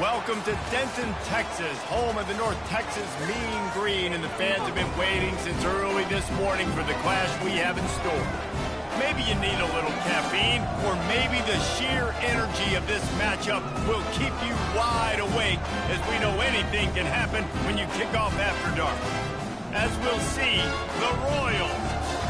Welcome to Denton, Texas, home of the North Texas Mean Green, and the fans have been waiting since early this morning for the clash we have in store. Maybe you need a little caffeine, or maybe the sheer energy of this matchup will keep you wide awake, as we know anything can happen when you kick off after dark. As we'll see, the Royals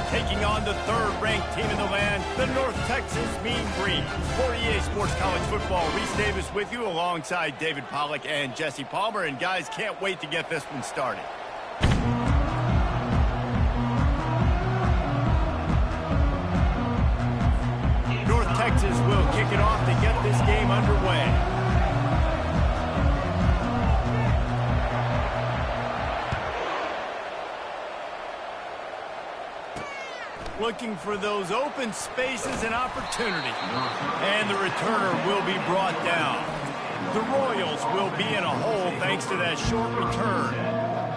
taking on the third-ranked team in the land, the North Texas Mean Green. For EA Sports College Football, Reese Davis with you alongside David Pollack and Jesse Palmer. And guys, can't wait to get this one started. North Texas will kick it off to get this game underway. Looking for those open spaces and opportunity. And the returner will be brought down. The Royals will be in a hole thanks to that short return.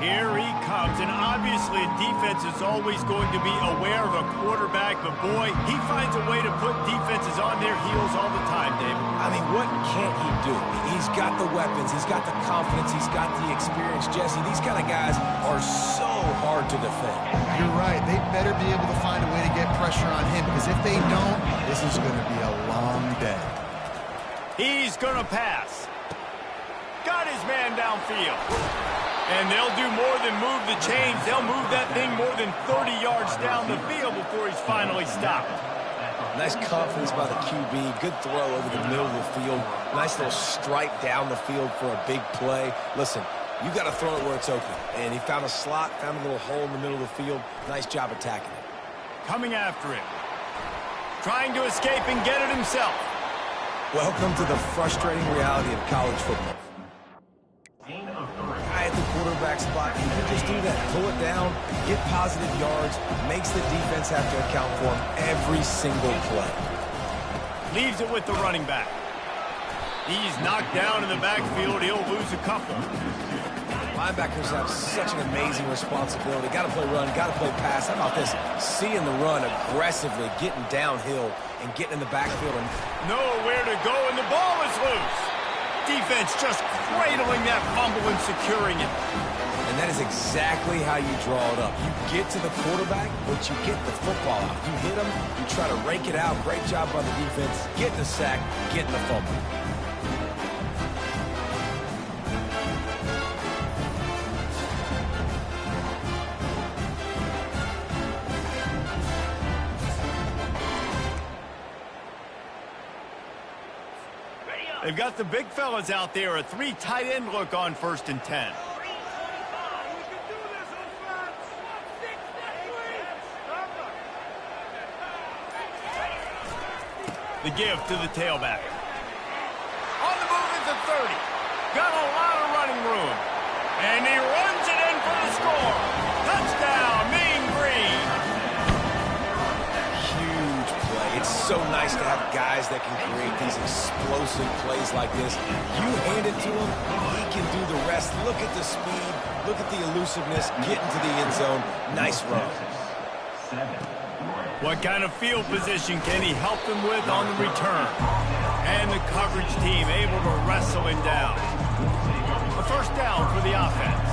Here he comes, and obviously defense is always going to be aware of a quarterback, but boy, he finds a way to put defenses on their heels all the time, David. I mean, what can't he do? He's got the weapons, he's got the confidence, he's got the experience. Jesse, these kind of guys are so hard to defend. You're right. They better be able to find a way to get pressure on him, because if they don't, this is going to be a long day. He's going to pass. Got his man downfield. And they'll do more than move the chains. They'll move that thing more than 30 yards down the field before he's finally stopped. Nice confidence by the QB. Good throw over the middle of the field. Nice little stripe down the field for a big play. Listen, you got to throw it where it's open. And he found a slot, found a little hole in the middle of the field. Nice job attacking it. Coming after him. Trying to escape and get it himself. Welcome to the frustrating reality of college football. Guy at the quarterback spot, he can just do that. Pull it down, get positive yards, makes the defense have to account for him every single play. Leaves it with the running back. He's knocked down in the backfield. He'll lose a couple. Linebackers have such an amazing responsibility. Got to play run, got to play pass. How about this? Seeing the run aggressively, getting downhill and getting in the backfield. And nowhere to go, and the ball is loose. Defense just cradling that fumble and securing it. And that is exactly how you draw it up. You get to the quarterback, but you get the football out. You hit him, you try to rake it out. Great job by the defense. Get the sack, get the fumble. They've got the big fellas out there, a three tight end look on 1st and 10. The give to the tailback. On the move at the 30. Got a lot of running room. And he runs it in for the score. Touchdown, Mean Green. It's so nice to have guys that can create these explosive plays like this. You hand it to him, he can do the rest. Look at the speed, look at the elusiveness, get into the end zone. Nice run. What kind of field position can he help them with on the return? And the coverage team able to wrestle him down. A first down for the offense.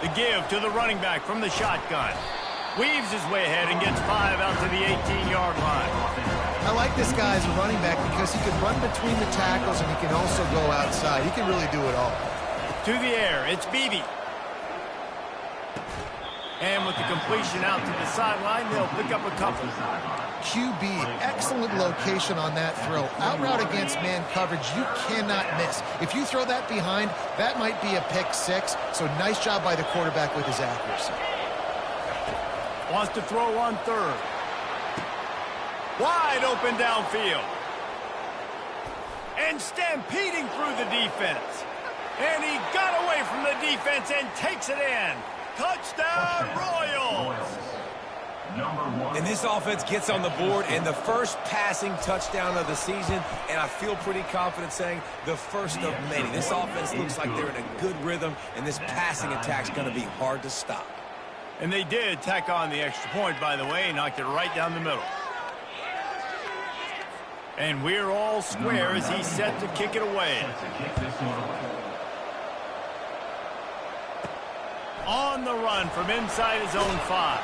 The give to the running back from the shotgun. Weaves his way ahead and gets 5 out to the 18-yard line. I like this guy as a running back because he can run between the tackles and he can also go outside. He can really do it all. To the air, it's Beebe. And with the completion out to the sideline, they'll pick up a couple. QB, excellent location on that throw. Out route against man coverage, you cannot miss. If you throw that behind, that might be a pick 6. So nice job by the quarterback with his accuracy. Wants to throw on 3rd. Wide open downfield. And stampeding through the defense. And he got away from the defense and takes it in. Touchdown, Royals! And this offense gets on the board and the first passing touchdown of the season, and I feel pretty confident saying the first of many. This offense looks like they're in a good rhythm, and this passing attack's going to be hard to stop. And they did tack on the extra point, by the way, knocked it right down the middle. And we're all square as he's set to kick it away. On the run from inside his own 5.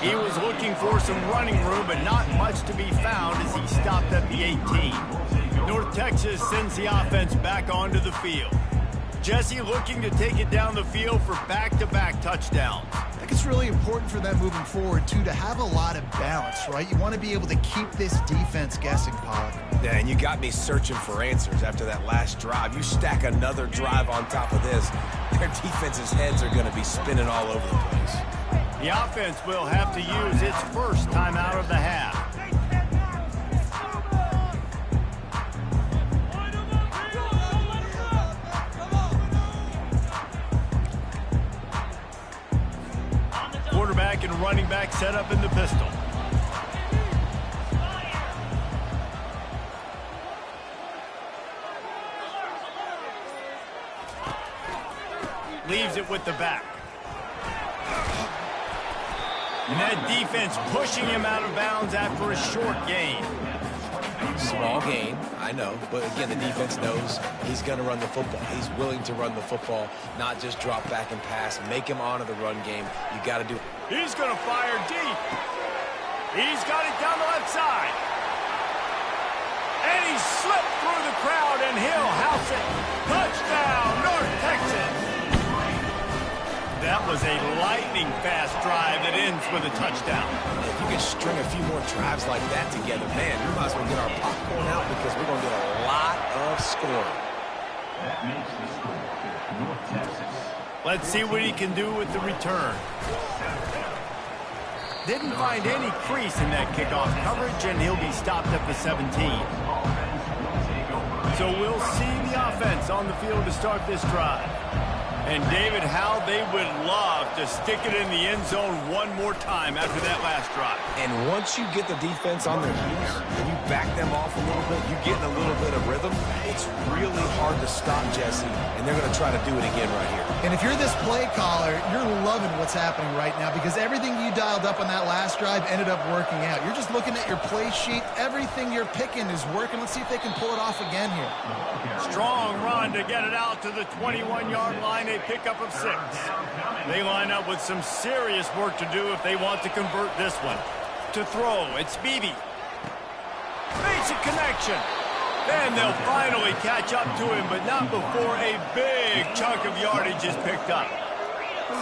He was looking for some running room, but not much to be found as he stopped at the 18. North Texas sends the offense back onto the field. Jesse looking to take it down the field for back-to-back touchdowns. I think it's really important for them moving forward, too, to have a lot of balance, right? You want to be able to keep this defense guessing, Pollock. Yeah, and you got me searching for answers after that last drive. You stack another drive on top of this, their defense's heads are going to be spinning all over the place. The offense will have to use its first timeout of the half. Quarterback and running back set up in the pistol. Leaves it with the back. And that defense pushing him out of bounds after a short gain. Small gain, I know, but again, the defense knows he's going to run the football. He's willing to run the football, not just drop back and pass. Make him honor the run game. You got to do it. He's going to fire deep. He's got it down the left side. And he slipped through the crowd, and he'll house it. Touchdown, North Texas. That was a lightning-fast drive that ends with a touchdown. If you can string a few more drives like that together, man, we might as well get our popcorn out because we're going to get a lot of scoring. That makes the score North Texas. Let's see what he can do with the return. Didn't find any crease in that kickoff coverage, and he'll be stopped at the 17. So we'll see the offense on the field to start this drive. And, David, how they would love to stick it in the end zone one more time after that last drive. And once you get the defense on their heels and you back them off a little bit, you get in a little bit of rhythm, it's really hard to stop Jesse, and they're going to try to do it again right here. And if you're this play caller, you're loving what's happening right now because everything you dialed up on that last drive ended up working out. You're just looking at your play sheet. Everything you're picking is working. Let's see if they can pull it off again here. Strong run to get it out to the 21-yard line. A pickup of 6. They line up with some serious work to do if they want to convert this one. To throw, it's Beebe. Makes a connection. Then they'll finally catch up to him, but not before a big chunk of yardage is picked up.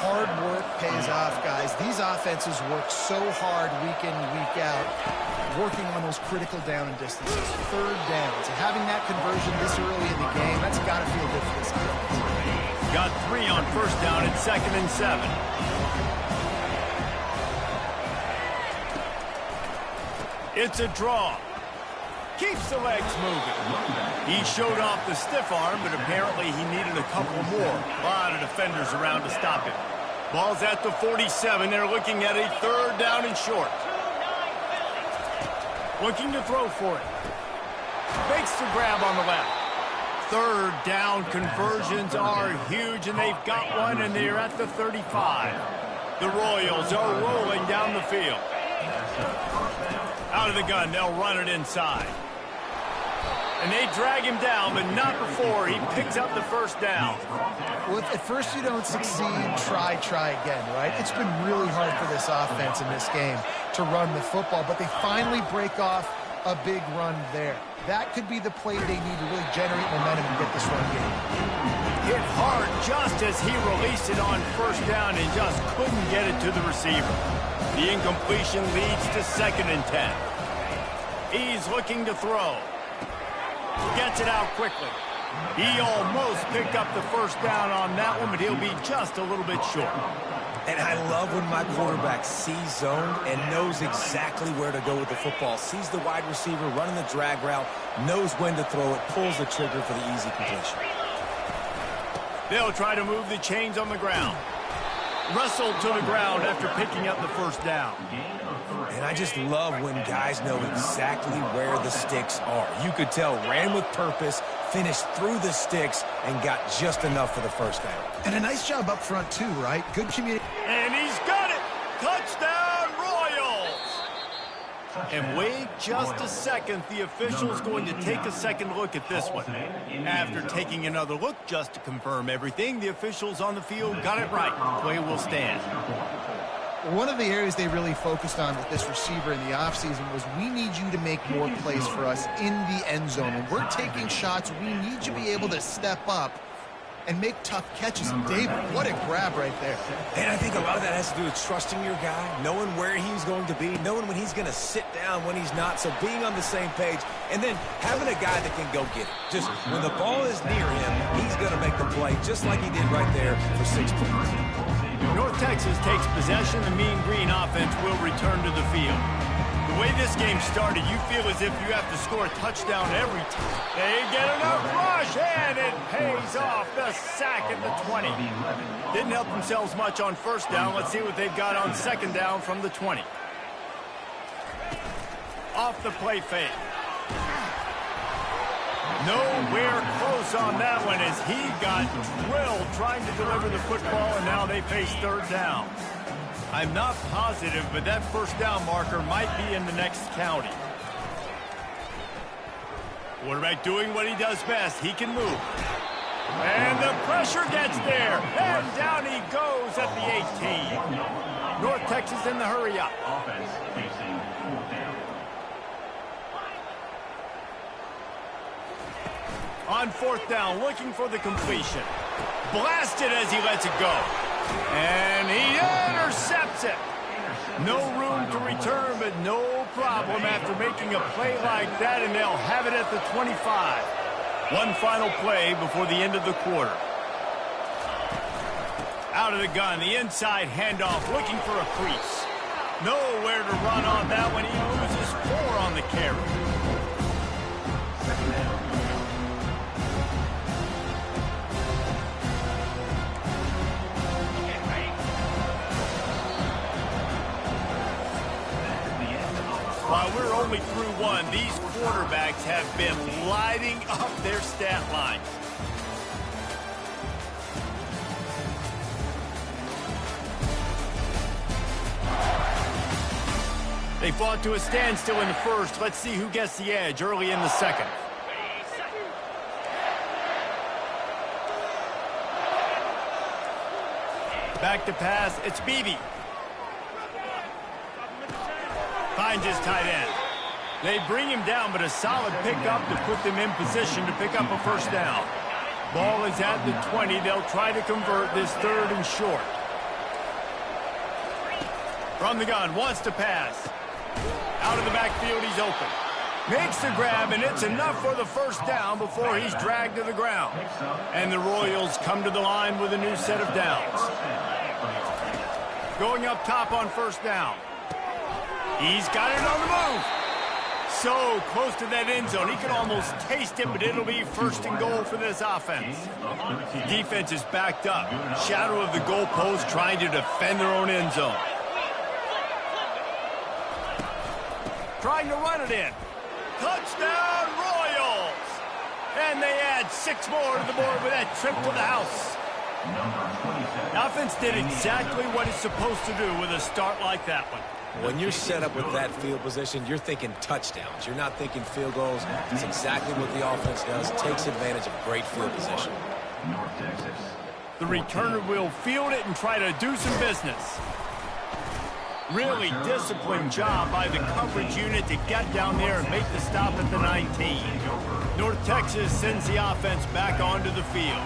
Hard work pays off, guys. These offenses work so hard week in, week out, working on those critical down and distances, third downs. And having that conversion this early in the game, that's got to feel good for this offense. Got 3 on first down and 2nd and 7. It's a draw. Keeps the legs moving. He showed off the stiff arm, but apparently he needed a couple more. A lot of defenders around to stop him. Ball's at the 47. They're looking at a 3rd down and short. Looking to throw for it. Makes the grab on the left. 3rd down conversions are huge, and they've got one, and they're at the 35. The Royals are rolling down the field. Out of the gun, they'll run it inside. And they drag him down, but not before he picks up the 1st down. Well, if at first you don't succeed, try again, right? It's been really hard for this offense in this game to run the football, but they finally break off a big run there. That could be the play they need to really generate momentum and get this run game. Hit hard just as he released it on 1st down and just couldn't get it to the receiver. The incompletion leads to 2nd and 10. He's looking to throw. Gets it out quickly. He almost picked up the 1st down on that one, but he'll be just a little bit short. And I love when my quarterback sees zone and knows exactly where to go with the football. Sees the wide receiver running the drag route, knows when to throw it, pulls the trigger for the easy completion. They'll try to move the chains on the ground. Wrestled to the ground after picking up the 1st down. And I just love when guys know exactly where the sticks are. You could tell ran with purpose, finished through the sticks, and got just enough for the 1st down. And a nice job up front, too, right? Good communication. And he's got it! Touchdown, Royals! And wait just a second, the official's going to take a second look at this one. After taking another look just to confirm everything, the officials on the field got it right. Play will stand. One of the areas they really focused on with this receiver in the offseason was we need you to make more plays for us in the end zone. When we're taking shots, we need you to be able to step up and make tough catches. And David, what a grab right there. And I think a lot of that has to do with trusting your guy, knowing where he's going to be, knowing when he's going to sit down, when he's not. So being on the same page, and then having a guy that can go get it. Just when the ball is near him, he's going to make the play, just like he did right there for 6 points. North Texas takes possession. The Mean Green offense will return to the field. The way this game started, you feel as if you have to score a touchdown every time. They get enough rush, and it pays off. The sack at the 20. Didn't help themselves much on first down. Let's see what they've got on second down from the 20. Off the play fake. Nowhere close on that one as he got drilled trying to deliver the football, and now they face third down. I'm not positive, but that first down marker might be in the next county. Quarterback doing what he does best. He can move. And the pressure gets there. And down he goes at the 18. North Texas in the hurry up. Offense facing 4th down. On fourth down, looking for the completion. Blasted as he lets it go. And he intercepts it. No room to return, but no problem after making a play like that, and they'll have it at the 25. One final play before the end of the quarter. Out of the gun, the inside handoff, looking for a crease. Nowhere to run on that one. He loses 4 on the carry. While we're only through one, these quarterbacks have been lighting up their stat line. They fought to a standstill in the first. Let's see who gets the edge early in the second. Back to pass, it's Beebe. Finds his tight end. They bring him down, but a solid pickup to put them in position to pick up a first down. Ball is at the 20. They'll try to convert this third and short. From the gun, wants to pass. Out of the backfield, he's open. Makes the grab, and it's enough for the first down before he's dragged to the ground. And the Royals come to the line with a new set of downs. Going up top on first down. He's got it on the move. So close to that end zone. He can almost taste it, but it'll be first and goal for this offense. Defense is backed up. Shadow of the goalpost trying to defend their own end zone. Trying to run it in. Touchdown, Royals! And they add 6 more to the board with that trip to the house. The offense did exactly what it's supposed to do with a start like that one. When you're set up with that field position, you're thinking touchdowns. You're not thinking field goals. It's exactly what the offense does. Takes advantage of great field position. North Texas. The returner will field it and try to do some business. Really disciplined job by the coverage unit to get down there and make the stop at the 19. North Texas sends the offense back onto the field.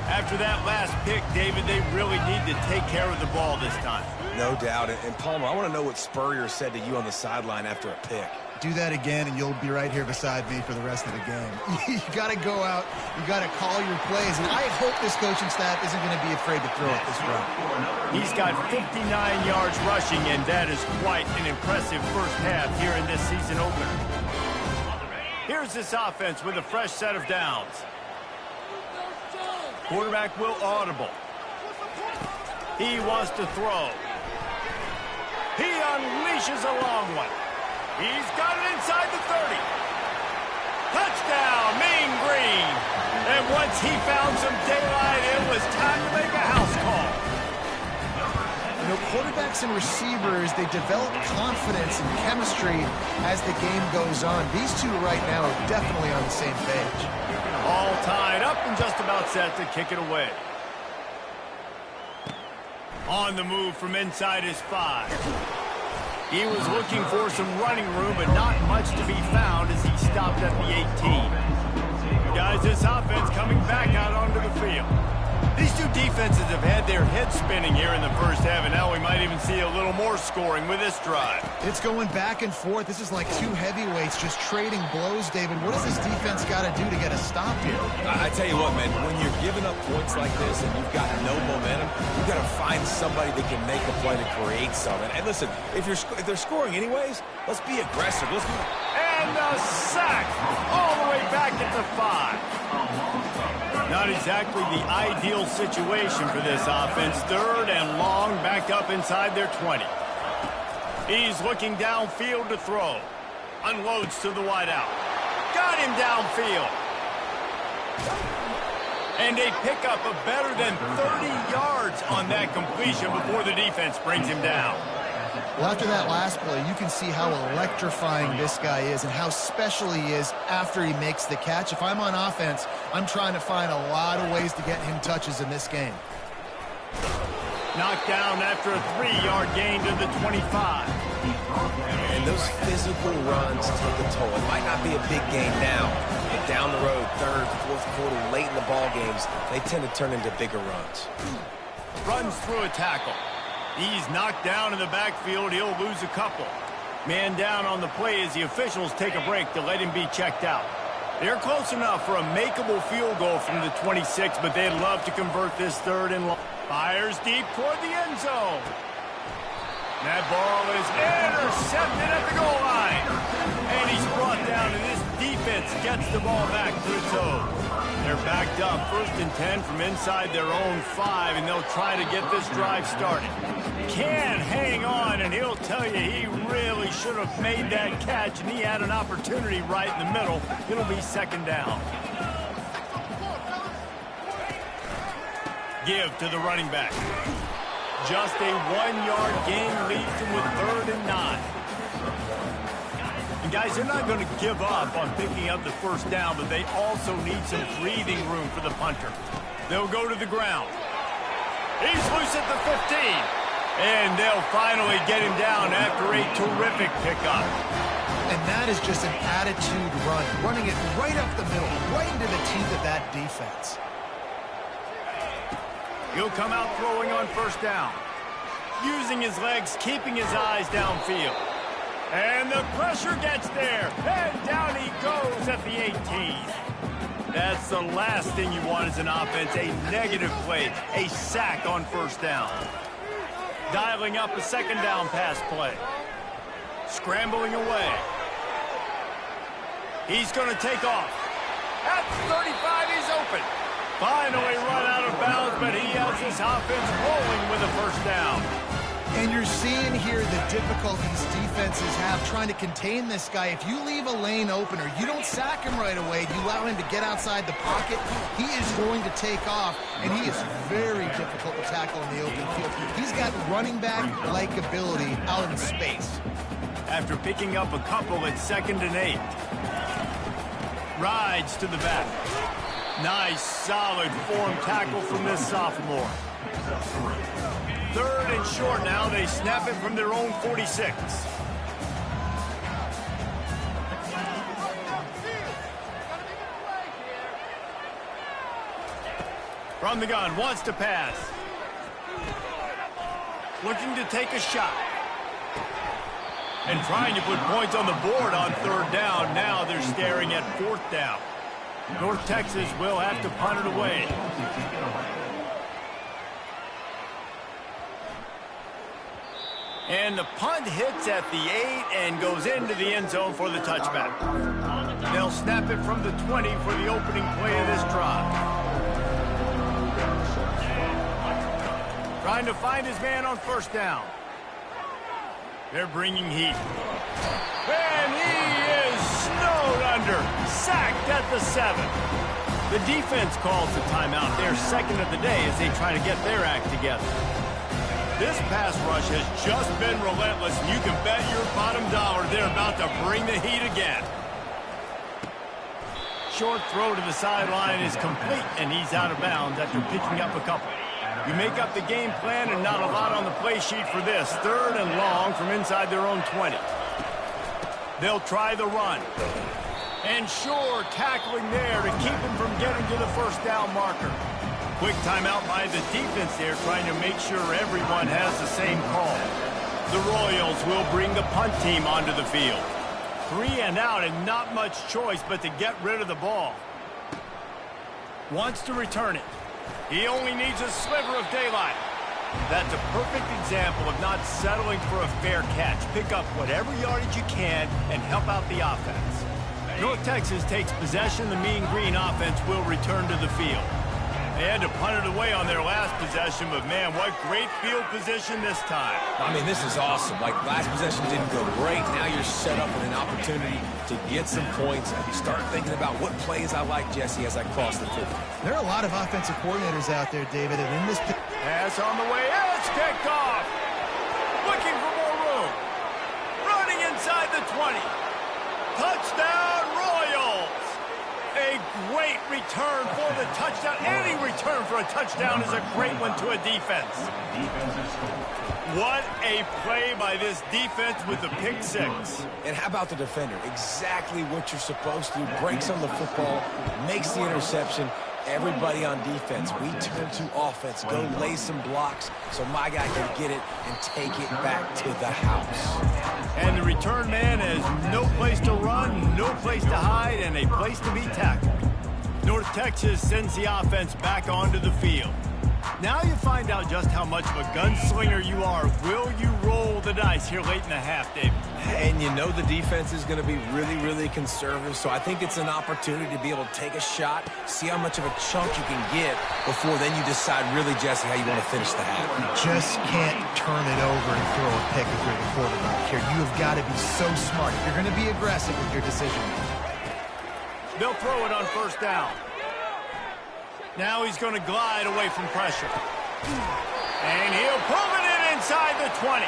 After that last pick, David, they really need to take care of the ball this time. No doubt. And Palmer, I want to know what Spurrier said to you on the sideline after a pick. Do that again, and you'll be right here beside me for the rest of the game. You got to go out. You got to call your plays. And I hope this coaching staff isn't going to be afraid to throw it this route. He's got 59 yards rushing, and that is quite an impressive first half here in this season opener. Here's this offense with a fresh set of downs. Quarterback will audible. He wants to throw. He unleashes a long one. He's got it inside the 30. Touchdown, Mean Green. And once he found some daylight, it was time to make a house call. You know, quarterbacks and receivers, they develop confidence and chemistry as the game goes on. These two right now are definitely on the same page. All tied up and just about set to kick it away. On the move from inside his 5. He was looking for some running room, but not much to be found as he stopped at the 18. Guys, this offense coming back out onto the field. These two defenses have had their heads spinning here in the first half, and now we might even see a little more scoring with this drive. It's going back and forth. This is like two heavyweights just trading blows, David. What does this defense got to do to get a stop here? I tell you what, man, when you're giving up points like this and you've got no momentum, you've got to find somebody that can make a play to create something. And listen, if they're scoring anyways, let's be aggressive. Let's be... And a sack all the way back at the 5. Not exactly the ideal situation for this offense. 3rd and long, back up inside their 20. He's looking downfield to throw. Unloads to the wideout. Got him downfield. And they pick up a better than 30 yards on that completion before the defense brings him down. Well, after that last play, you can see how electrifying this guy is and how special he is after he makes the catch. If I'm on offense, I'm trying to find a lot of ways to get him touches in this game. Knocked down after a 3-yard gain to the 25. And those physical runs take a toll. It might not be a big gain now, but down the road, 3rd, 4th quarter, late in the ball games, they tend to turn into bigger runs. Runs through a tackle. He's knocked down in the backfield. He'll lose a couple. Man down on the play as the officials take a break to let him be checked out. They're close enough for a makeable field goal from the 26, but they'd love to convert this 3rd and long. Fires deep toward the end zone. That ball is intercepted at the goal line. And he's brought down, and this defense gets the ball back to its own. They're backed up 1st and 10 from inside their own 5, and they'll try to get this drive started. Can't hang on, and he'll tell you he really should have made that catch, and he had an opportunity right in the middle. It'll be 2nd down. Give to the running back. Just a 1-yard gain leaves him with 3rd and 9. And guys, they're not going to give up on picking up the 1st down, but they also need some breathing room for the punter. They'll go to the ground. He's loose at the 15. And they'll finally get him down after a terrific pickup. And that is just an attitude run, running it right up the middle, right into the teeth of that defense. He'll come out throwing on 1st down. Using his legs, keeping his eyes downfield. And the pressure gets there. And down he goes at the 18. That's the last thing you want as an offense, a negative play, a sack on 1st down. Dialing up a 2nd down pass play. Scrambling away. He's going to take off. At 35, he's open. Finally run out of bounds, but he has his offense rolling with a 1st down. And you're seeing here the difficulties defenses have trying to contain this guy. If you leave a lane open or you don't sack him right away, you allow him to get outside the pocket, he is going to take off, and he is very difficult to tackle in the open field. He's got running back-like ability out in space. After picking up a couple at 2nd and 8. Rides to the back. Nice, solid form tackle from this sophomore. 3rd and short now. They snap it from their own 46. From the gun, wants to pass. Looking to take a shot. And trying to put points on the board on 3rd down. Now they're staring at 4th down. North Texas will have to punt it away. And the punt hits at the 8 and goes into the end zone for the touchback. They'll snap it from the 20 for the opening play of this drive. Trying to find his man on 1st down. They're bringing heat. And he is snowed under. Sacked at the 7. The defense calls the timeout. They're 2nd of the day as they try to get their act together. This pass rush has just been relentless, and you can bet your bottom dollar they're about to bring the heat again. Short throw to the sideline is complete, and he's out of bounds after picking up a couple. You make up the game plan, and not a lot on the play sheet for this. 3rd and long from inside their own 20. They'll try the run. And sure, tackling there to keep him from getting to the first down marker. Quick timeout by the defense there, trying to make sure everyone has the same call. The Royals will bring the punt team onto the field. 3 and out, and not much choice but to get rid of the ball. Wants to return it. He only needs a sliver of daylight. That's a perfect example of not settling for a fair catch. Pick up whatever yardage you can and help out the offense. North Texas takes possession. The Mean Green offense will return to the field. They had to punt it away on their last possession, but man, what great field position this time. I mean, this is awesome. Like, last possession didn't go great. Now you're set up with an opportunity to get some points. Start thinking about what plays I like, Jesse, as I cross the field. There are a lot of offensive coordinators out there, David, and in this... Pass on the way. It's kicked off. Looking for more room. Running inside the 20. Touchdown, Royals. A great return for the touchdown. Any return for a touchdown is a great one to a defense. What a play by this defense with the pick 6. And how about the defender? Exactly what you're supposed to do. Breaks on the football, makes the interception. Everybody on defense, we turn to offense. Go lay some blocks so my guy can get it and take it back to the house. And the return man has no place to run, no place to hide, and a place to be tackled. North Texas sends the offense back onto the field. Now you find out just how much of a gunslinger you are. Will you roll the dice here late in the half, David? And you know the defense is going to be really, really conservative, so I think it's an opportunity to be able to take a shot, see how much of a chunk you can get before then you decide really, Jesse, how you want to finish the half. You just can't turn it over and throw a pick if you're the quarterback here. You have got to be so smart. You're going to be aggressive with your decision. They'll throw it on first down. Now he's going to glide away from pressure. And he'll pull it in inside the 20.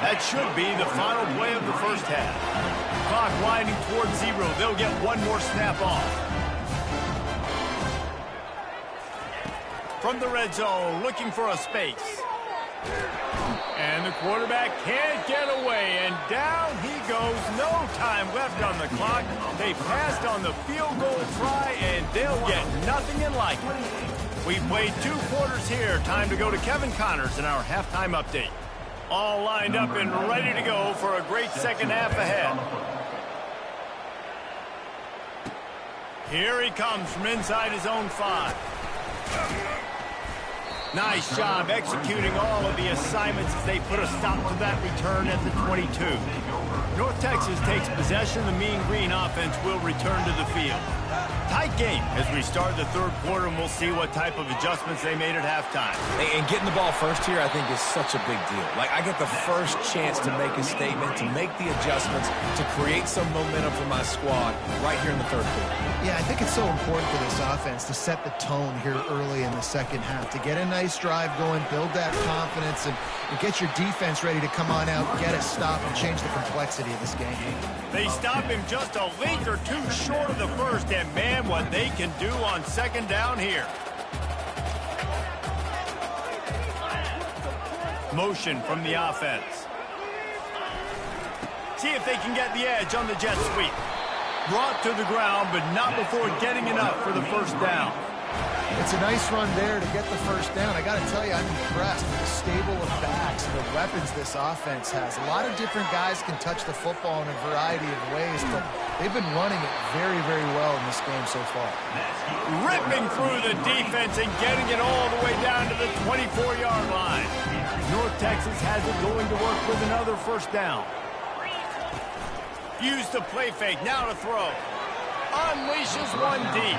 That should be the final play of the first half. Clock winding towards 0. They'll get one more snap off. From the red zone, looking for a space. And the quarterback can't get away, and down he goes. No time left on the clock. They passed on the field goal try, and they'll get nothing in like it. We've played 2 quarters here. Time to go to Kevin Connors in our halftime update. All lined up and ready to go for a great second half ahead. Here he comes from inside his own 5. Nice job executing all of the assignments as they put a stop to that return at the 22. North Texas takes possession. The Mean Green offense will return to the field. Tight game as we start the 3rd quarter, and we'll see what type of adjustments they made at halftime. And getting the ball first here, I think, is such a big deal. Like, I get the first chance to make a statement, to make the adjustments, to create some momentum for my squad right here in the 3rd quarter. Yeah, I think it's so important for this offense to set the tone here early in the second half, to get a nice drive going, build that confidence, and get your defense ready to come on out, get a stop, and change the complexity of this game. They stop him just a length or 2 short of the first, and man, what they can do on second down here. Motion from the offense. See if they can get the edge on the jet sweep. Brought to the ground, but not before getting enough for the first down. It's a nice run there to get the first down. I got to tell you, I'm impressed with the stable of backs and the weapons this offense has. A lot of different guys can touch the football in a variety of ways, but they've been running it very, very well in this game so far. Ripping through the defense and getting it all the way down to the 24-yard line. North Texas has it going to work with another first down. Use the play fake, now to throw. Unleashes one deep.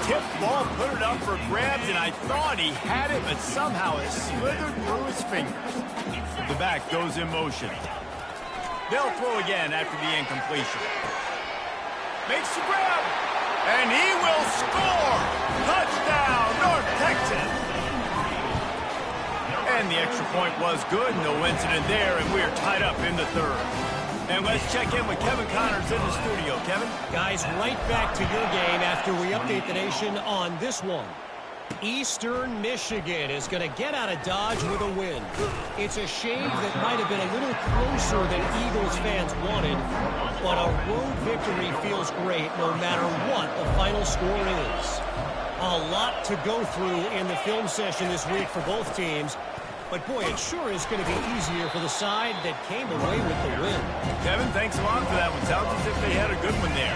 Tip ball, put it up for grabs, and I thought he had it, but somehow it slithered through his fingers. The back goes in motion. They'll throw again after the incompletion. Makes the grab, and he will score! Touchdown, North Texas! And again, the extra point was good. No incident there, and we're tied up in the third. And let's check in with Kevin Connors in the studio. Kevin? Guys, right back to your game after we update the nation on this one. Eastern Michigan is going to get out of Dodge with a win. It's a shame that might have been a little closer than Eagles fans wanted, but a road victory feels great no matter what the final score is. A lot to go through in the film session this week for both teams, but boy, it sure is going to be easier for the side that came away with the win. Kevin, thanks a lot for that one. Sounds as if they had a good one there.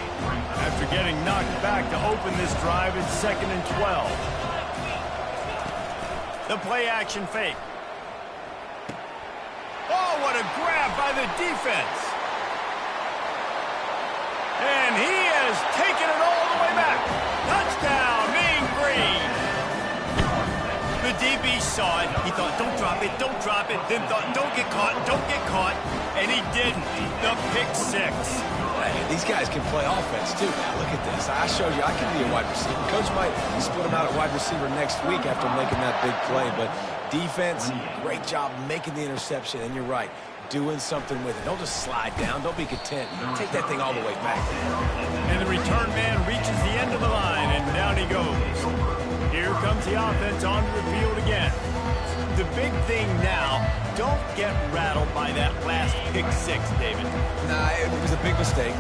After getting knocked back to open this drive, it's 2nd and 12. The play-action fake. Oh, what a grab by the defense. And he has taken it all the way back. Touchdown, Mean Green. The DB saw it. He thought, don't drop it, don't drop it. Then thought, don't get caught, don't get caught. And he didn't. The pick six. Hey, these guys can play offense, too. Now, look at this. I showed you I can be a wide receiver. Coach might split him out at wide receiver next week after making that big play. But defense, great job making the interception. And you're right, doing something with it. Don't just slide down. Don't be content. Take that thing all the way back. And the return man reaches the end of the line, and down he goes. Here comes the offense onto the field again. The big thing now, don't get rattled by that last pick six, David. Nah, it was a big mistake.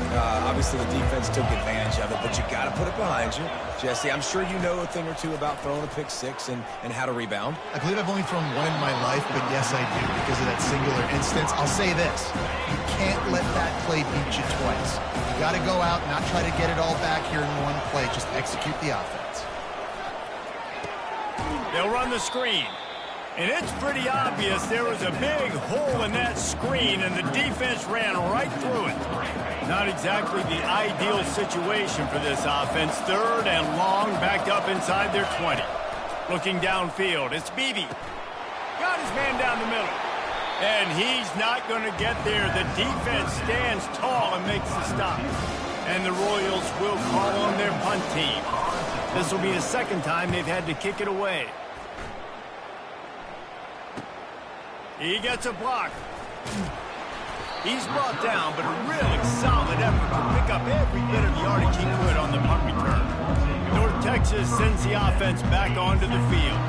Obviously, the defense took advantage of it, but you got to put it behind you. Jesse, I'm sure you know a thing or two about throwing a pick six and how to rebound. I believe I've only thrown one in my life, but yes, I do because of that singular instance. I'll say this. You can't let that play beat you twice. You got to go out, not try to get it all back here in one play. Just execute the offense. They'll run the screen. And it's pretty obvious there was a big hole in that screen, and the defense ran right through it. Not exactly the ideal situation for this offense. 3rd and long, backed up inside their 20. Looking downfield, it's Beebe. Got his man down the middle. And he's not going to get there. The defense stands tall and makes the stop. And the Royals will call on their punt team. This will be the 2nd time they've had to kick it away. He gets a block. He's brought down, but a really solid effort to pick up every bit of yardage he could on the punt return. North Texas sends the offense back onto the field.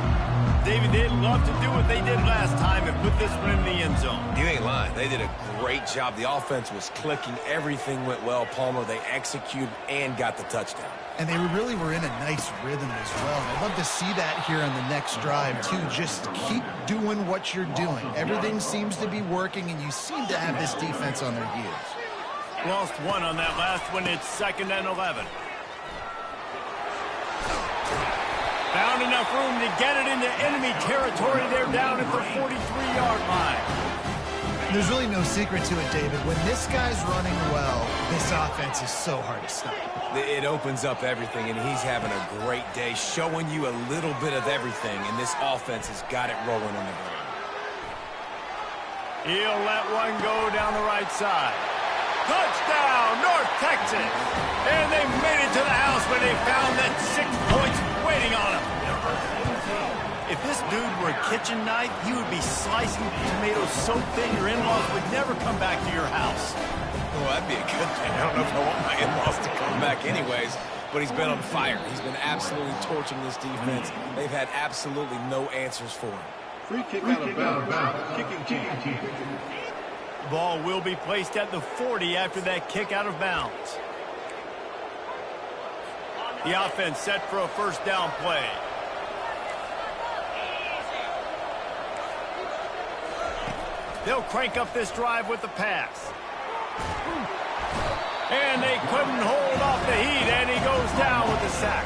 David, they'd love to do what they did last time and put this one in the end zone. You ain't lying. They did a great job. The offense was clicking. Everything went well. Palmer, they executed and got the touchdown. And they really were in a nice rhythm as well. I'd love to see that here on the next drive, too. Just keep doing what you're doing. Everything seems to be working, and you seem to have this defense on their heels. Lost one on that last one. It's 2nd and 11. Found enough room to get it into enemy territory. They're down at the 43-yard line. There's really no secret to it, David. When this guy's running well, this offense is so hard to stop. It opens up everything, and he's having a great day, showing you a little bit of everything, and this offense has got it rolling on the ground. He'll let one go down the right side. Touchdown, North Texas! And they made it to the house when they found that 6 points waiting on them. If this dude were a kitchen knife, he would be slicing tomatoes so thin your in-laws would never come back to your house. Well, that'd be a good thing. I don't know if I want my in-laws to come back anyways, but he's been on fire. He's been absolutely torching this defense. They've had absolutely no answers for him. Free kick out of bounds. Kicking team. Ball will be placed at the 40 after that kick out of bounds. The offense set for a first down play. They'll crank up this drive with the pass. And they couldn't hold off the heat, and he goes down with the sack.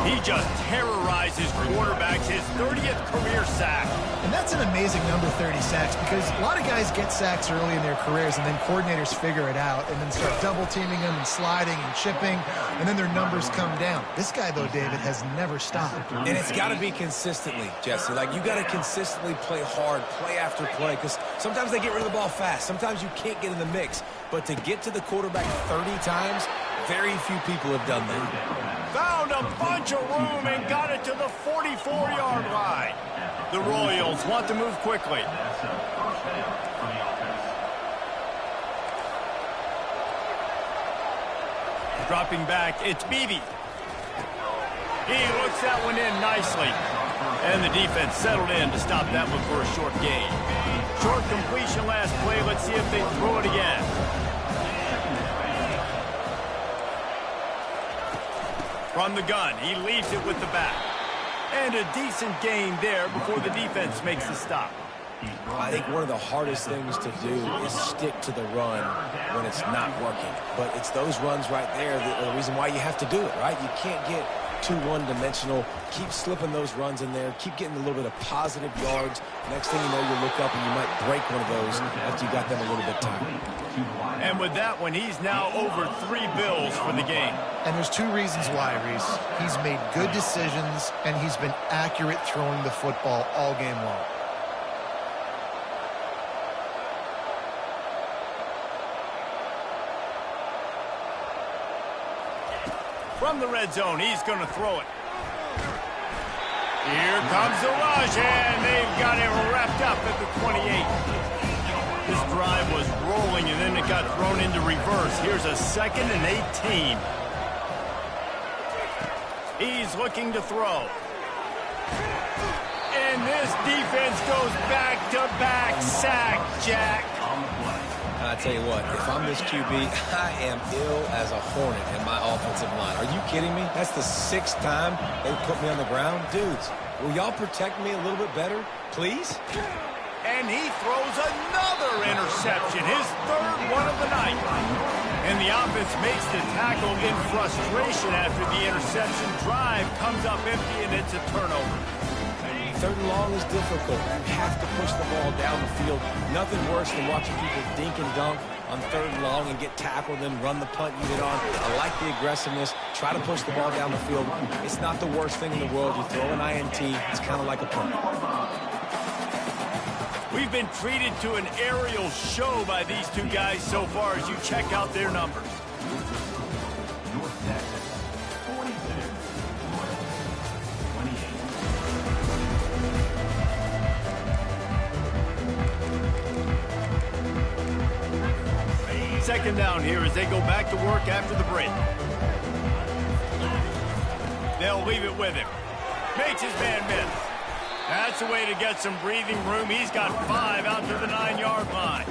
He just terrorizes quarterbacks, his 30th career sack. And that's an amazing number, 30 sacks, because a lot of guys get sacks early in their careers, and then coordinators figure it out and then start double-teaming them and sliding and chipping, and then their numbers come down. This guy, though, David, has never stopped. And it's got to be consistently, Jesse. Like, you got to consistently play hard, play after play, because sometimes they get rid of the ball fast. Sometimes you can't get in the mix. But to get to the quarterback 30 times, Very few people have done that. Found a bunch of room and got it to the 44-yard line. The Royals want to move quickly. Dropping back, it's Beebe. He looks that one in nicely. And the defense settled in to stop that one for a short gain. Short completion last play. Let's see if they throw it again. From the gun, he leaves it with the back. And a decent gain there before the defense makes the stop. I think one of the hardest things to do is stick to the run when it's not working. But it's those runs right there that are the reason why you have to do it, right? You can't get too one-dimensional. Keep slipping those runs in there. Keep getting a little bit of positive yards. Next thing you know, you look up and you might break one of those after you got them a little bit tired. And with that one, he's now over 3 bills for the game. And there's 2 reasons why, Reese. He's made good decisions, and he's been accurate throwing the football all game long. From the red zone, he's going to throw it. Here comes the rush, and they've got it wrapped up at the 28. This drive was rolling, and then it got thrown into reverse. Here's a 2nd and 18. He's looking to throw. And this defense goes back-to-back sack, Jack. I tell you what, if I'm this QB, I am ill as a hornet in my offensive line. Are you kidding me? That's the 6th time they put me on the ground. Dudes, will y'all protect me a little bit better, please? And he throws another interception, his 3rd one of the night. And the offense makes the tackle in frustration after the interception. Drive comes up empty, and it's a turnover. 3rd and long is difficult. You have to push the ball down the field. Nothing worse than watching people dink and dunk on 3rd and long and get tackled, then run the punt unit on. I like the aggressiveness. Try to push the ball down the field. It's not the worst thing in the world. You throw an INT, it's kind of like a punt. We've been treated to an aerial show by these 2 guys so far as you check out their numbers. Second down here as they go back to work after the break. They'll leave it with him. Makes his man miss. That's a way to get some breathing room. He's got 5 out to the 9-yard line.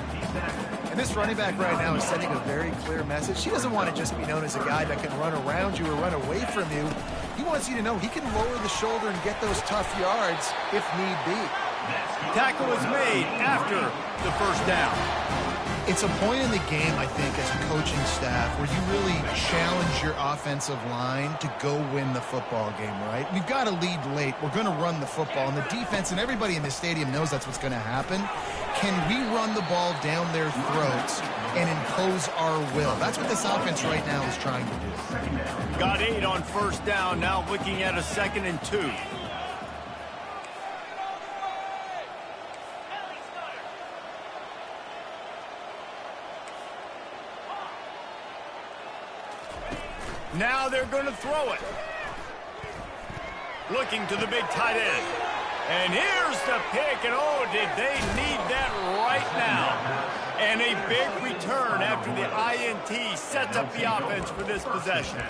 And this running back right now is sending a very clear message. He doesn't want to just be known as a guy that can run around you or run away from you. He wants you to know he can lower the shoulder and get those tough yards if need be. Tackle is made after the 1st down. It's a point in the game, I think, as a coaching staff where you really challenge your offensive line to go win the football game, right? We've got to lead late. We're going to run the football, and the defense and everybody in the stadium knows that's what's going to happen. Can we run the ball down their throats and impose our will? That's what this offense right now is trying to do. Got 8 on 1st down, now looking at a 2nd and 2. Now they're going to throw it. Looking to the big tight end. And here's the pick, and oh, did they need that right now. And a big return after the INT sets up the offense for this possession.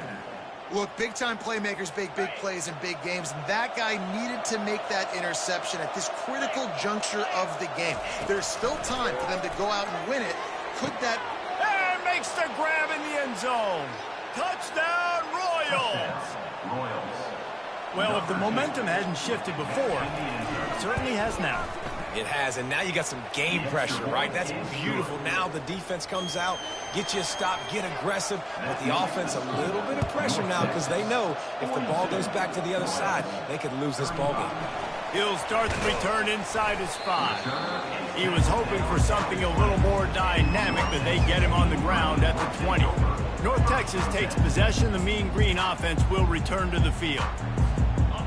Look, big-time playmakers make big plays in big games, and that guy needed to make that interception at this critical juncture of the game. There's still time for them to go out and win it. Could that... And makes the grab in the end zone. Touchdown, Royals! Well, if the momentum hasn't shifted before, it certainly has now. It has, and now you got some game pressure, right? That's beautiful. Now the defense comes out, get you a stop, get aggressive, but the offense a little bit of pressure now because they know if the ball goes back to the other side, they could lose this ball game. He'll start the return inside his 5. He was hoping for something a little more dynamic, but they get him on the ground at the 20. North Texas takes possession. The Mean Green offense will return to the field.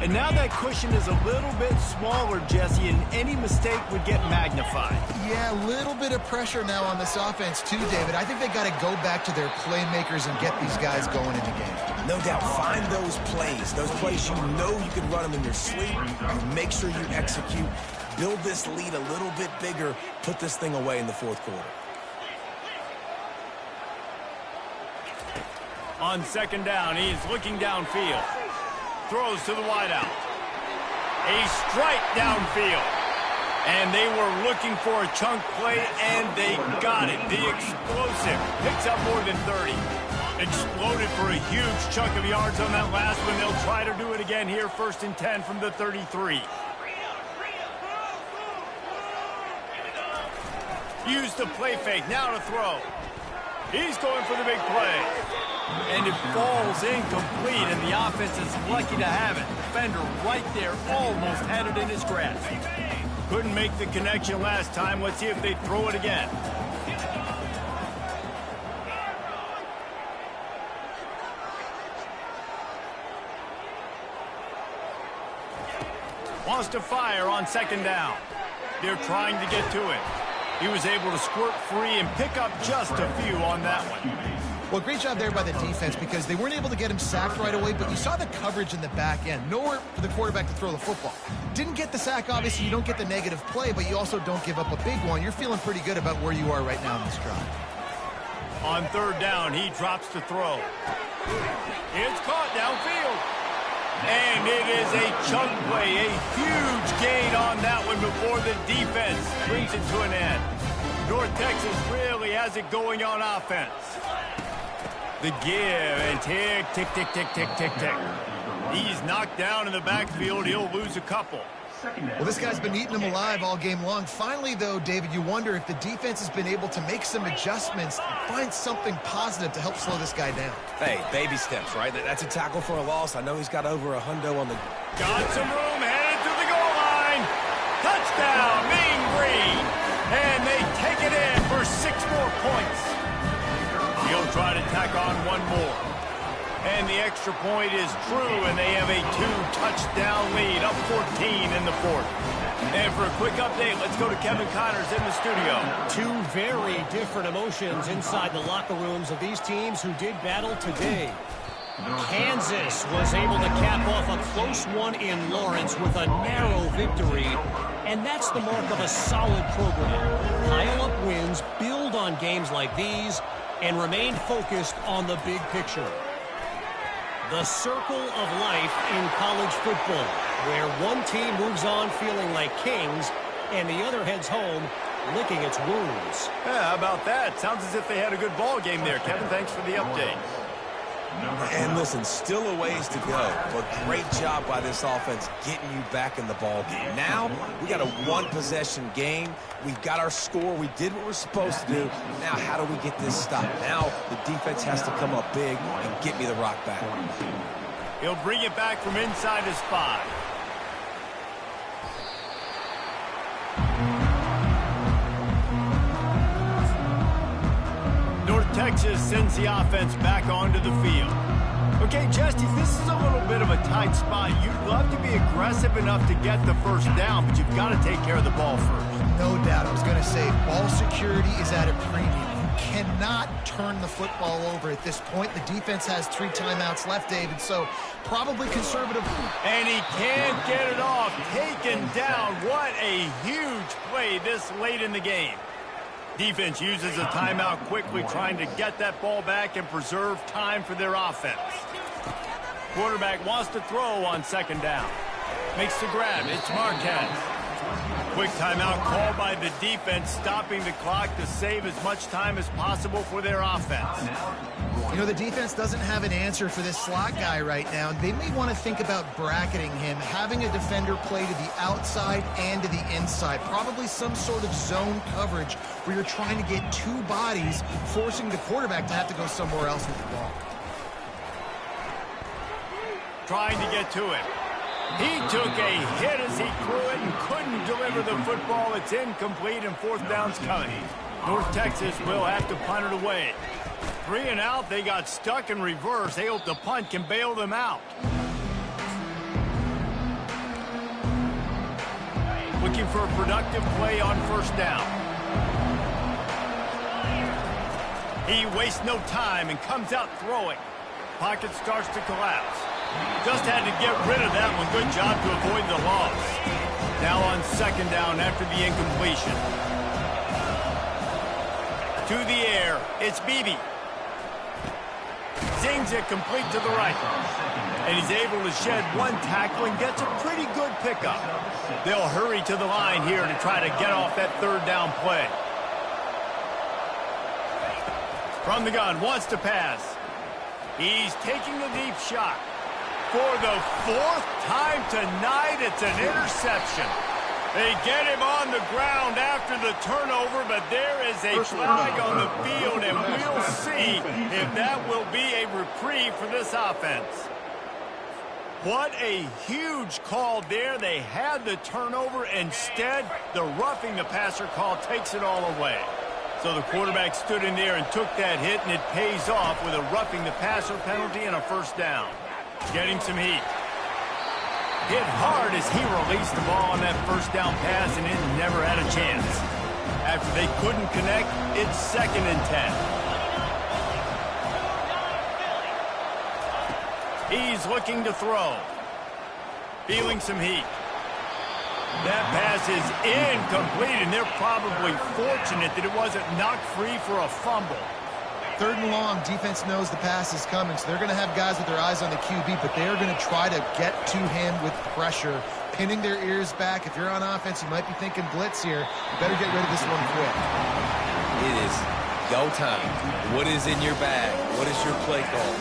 And now that cushion is a little bit smaller, Jesse, and any mistake would get magnified. Yeah, a little bit of pressure now on this offense too, David. I think they got to go back to their playmakers and get these guys going in the game. No doubt, find those plays you know you can run them in your sleep. You make sure you execute. Build this lead a little bit bigger. Put this thing away in the fourth quarter. On second down, he's looking downfield. Throws to the wideout. A strike downfield. And they were looking for a chunk play, and they got it. The explosive picks up more than 30. Exploded for a huge chunk of yards on that last one. They'll try to do it again here, 1st and 10 from the 33. Use the play fake, now to throw. He's going for the big play. And it falls incomplete, and the offense is lucky to have it. Defender right there almost had it in his grasp. Couldn't make the connection last time. Let's see if they throw it again. Wants to fire on second down. They're trying to get to it. He was able to squirt free and pick up just a few on that one. Well, great job there by the defense because they weren't able to get him sacked right away, but you saw the coverage in the back end. Nowhere for the quarterback to throw the football. Didn't get the sack, obviously. You don't get the negative play, but you also don't give up a big one. You're feeling pretty good about where you are right now in this drive. On third down, he drops to throw. It's caught downfield. And it is a chunk play, a huge gain on that one before the defense brings it to an end. North Texas really has it going on offense. The give and tick, tick, tick, tick, tick, tick, tick. He's knocked down in the backfield. He'll lose a couple. Well, this guy's been eating them alive all game long. Finally, though, David, you wonder if the defense has been able to make some adjustments, find something positive to help slow this guy down. Hey, baby steps, right? That's a tackle for a loss. I know he's got over a hundo on the... Got some room, headed to the goal line. Touchdown, Mean Green. And they take it in for 6 more points. He'll try to tack on one more. And the extra point is true, and they have a 2-touchdown lead, up 14 in the fourth. And for a quick update, let's go to Kevin Connors in the studio. 2 very different emotions inside the locker rooms of these teams who did battle today. Kansas was able to cap off a close one in Lawrence with a narrow victory, and that's the mark of a solid program. Pile up wins, build on games like these, and remain focused on the big picture. The circle of life in college football, where one team moves on feeling like kings and the other heads home licking its wounds. Yeah, how about that? Sounds as if they had a good ball game there. Kevin, thanks for the update. And listen, still a ways to go, but great job by this offense getting you back in the ball game. Now, we got a 1-possession game. We've got our score. We did what we're supposed to do. Now, how do we get this stopped? Now, the defense has to come up big and get me the rock back. He'll bring it back from inside his 5. North Texas sends the offense back onto the field. Okay, Justy, this is a little bit of a tight spot. You'd love to be aggressive enough to get the first down, but you've got to take care of the ball first. No doubt. I was going to say, ball security is at a premium. You cannot turn the football over at this point. The defense has 3 timeouts left, David, so probably conservative. And he can't get it off. Taken down. What a huge play this late in the game. Defense uses a timeout quickly, trying to get that ball back and preserve time for their offense. Quarterback wants to throw on second down. Makes the grab. It's Marquez. Quick timeout called by the defense, stopping the clock to save as much time as possible for their offense. You know, the defense doesn't have an answer for this slot guy right now. They may want to think about bracketing him, having a defender play to the outside and to the inside. Probably some sort of zone coverage where you're trying to get 2 bodies, forcing the quarterback to have to go somewhere else with the ball. Trying to get to it. He took a hit as he threw it and couldn't deliver the football. It's incomplete, and 4th down's coming. North Texas will have to punt it away. 3 and out, they got stuck in reverse. They hope the punt can bail them out. looking for a productive play on first down. He wastes no time and comes out throwing. Pocket starts to collapse. Just had to get rid of that one. Good job to avoid the loss. Now on second down after the incompletion. To the air, it's Beebe. Zings it complete to the right. And he's able to shed one tackle and gets a pretty good pickup. They'll hurry to the line here to try to get off that third down play. From the gun, wants to pass. He's taking a deep shot. For the fourth time tonight, it's an interception. They get him on the ground after the turnover, but there is a flag on the field, and we'll see if that will be a reprieve for this offense. What a huge call there. They had the turnover. Instead, the roughing the passer call takes it all away. So the quarterback stood in there and took that hit, and it pays off with a roughing the passer penalty and a first down. Getting some heat. Hit hard as he released the ball on that first down pass, and it never had a chance. After they couldn't connect, it's 2nd and 10. He's looking to throw. Feeling some heat. That pass is incomplete, and they're probably fortunate that it wasn't knocked free for a fumble. 3rd and long, defense knows the pass is coming, so they're going to have guys with their eyes on the QB, but they're going to try to get to him with pressure, pinning their ears back. If you're on offense, you might be thinking blitz here. You better get rid of this one quick. It is go time. What is in your bag? What is your play call?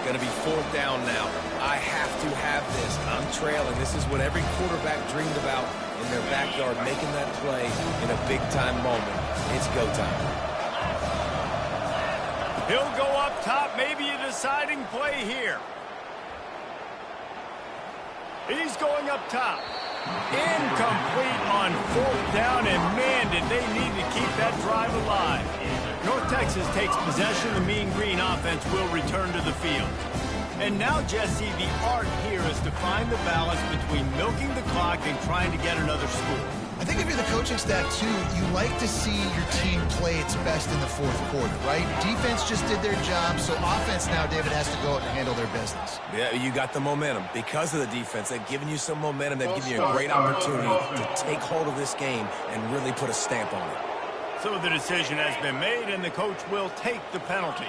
Going to be 4th down now. I have to have this. I'm trailing. This is what every quarterback dreamed about in their backyard, making that play in a big-time moment. It's go time. He'll go up top, maybe a deciding play here. He's going up top. Incomplete on 4th down, and man, did they need to keep that drive alive. North Texas takes possession. The Mean Green offense will return to the field. And now, Jesse, the art here is to find the balance between milking the clock and trying to get another score. I think if you're the coaching staff, too, you like to see your team play its best in the 4th quarter, right? Defense just did their job, so offense now, David, has to go out and handle their business. Yeah, you got the momentum. Because of the defense, they've given you some momentum. They've given you a great opportunity to take hold of this game and really put a stamp on it. So the decision has been made, and the coach will take the penalty.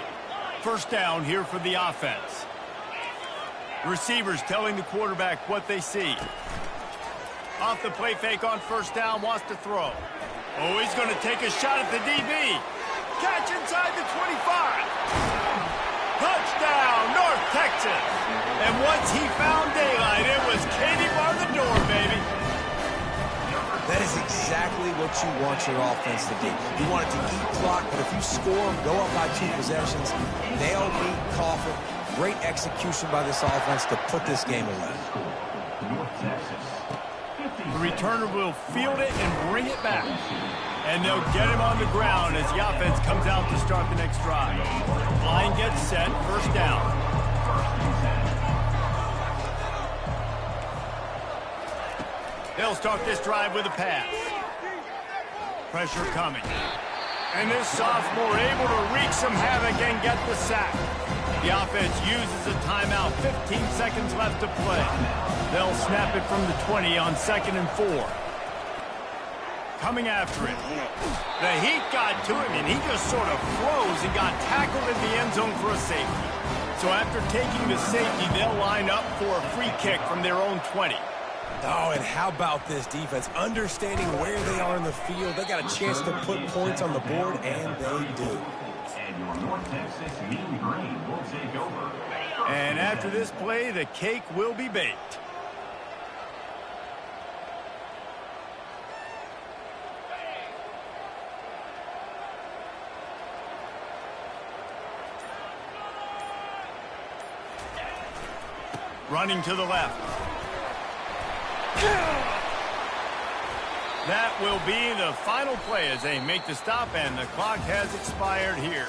First down here for the offense. Receivers telling the quarterback what they see. Off the play fake on first down, wants to throw. Oh, he's going to take a shot at the DB. Catch inside the 25. Touchdown, North Texas. And once he found daylight, it was Katie bar the door, baby. That is exactly what you want your offense to do. You want it to eat clock, but if you score, go up by 2 possessions, nail, meet, coffin. Great execution by this offense to put this game away. North Texas. The returner will field it and bring it back. And they'll get him on the ground as the offense comes out to start the next drive. Line gets set, first down. They'll start this drive with a pass. Pressure coming. And this sophomore able to wreak some havoc and get the sack. The offense uses a timeout, 15 seconds left to play. They'll snap it from the 20 on 2nd and 4. Coming after him. The heat got to him, and he just sort of froze and got tackled in the end zone for a safety. So after taking the safety, they'll line up for a free kick from their own 20. Oh, and how about this defense? Understanding where they are in the field. They got a chance to put points on the board, and they do. And your North Texas Mean Green will take over. And after this play, the cake will be baked. Running to the left. That will be the final play as they make the stop, and the clock has expired here.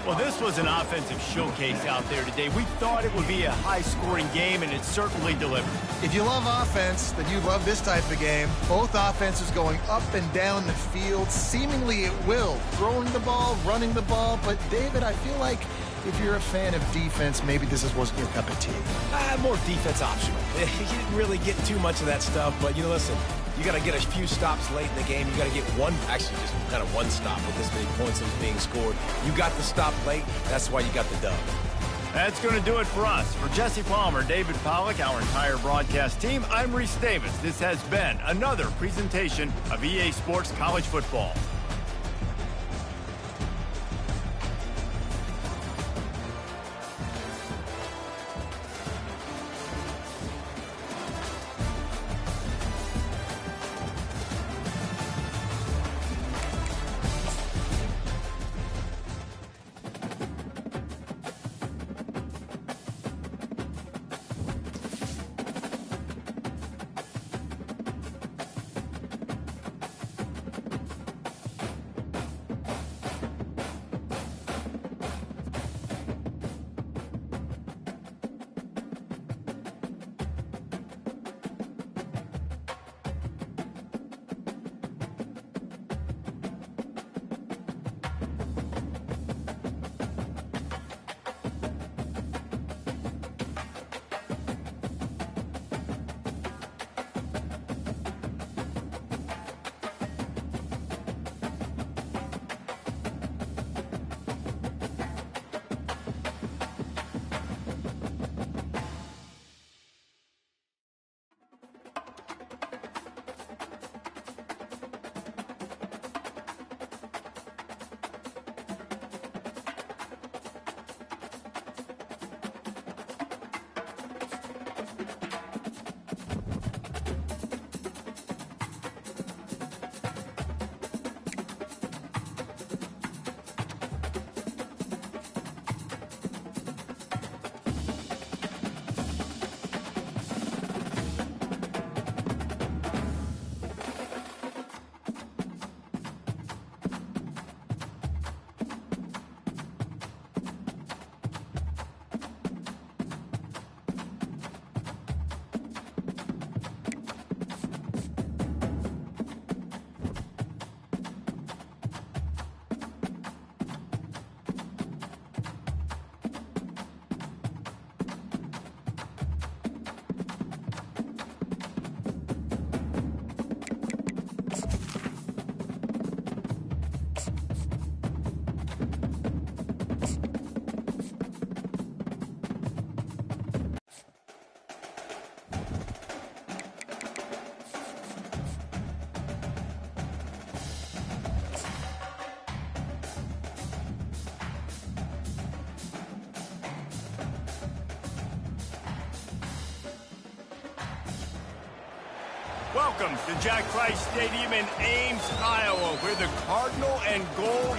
Well, this was an offensive showcase out there today. We thought it would be a high-scoring game, and it certainly delivered. If you love offense, then you love this type of game. Both offenses going up and down the field, seemingly at will. Throwing the ball, running the ball. But, David, I feel like if you're a fan of defense, maybe this wasn't your cup of tea. More defense optional. You didn't really get too much of that stuff, but, listen, you got to get a few stops late in the game. You got to get just kind of one stop with this many points that was being scored. You got the stop late. That's why you got the dub. That's going to do it for us. For Jesse Palmer, David Pollack, our entire broadcast team, I'm Reese Davis. This has been another presentation of EA Sports College Football. Welcome to Jack Trice Stadium in Ames, Iowa, where the Cardinal and Gold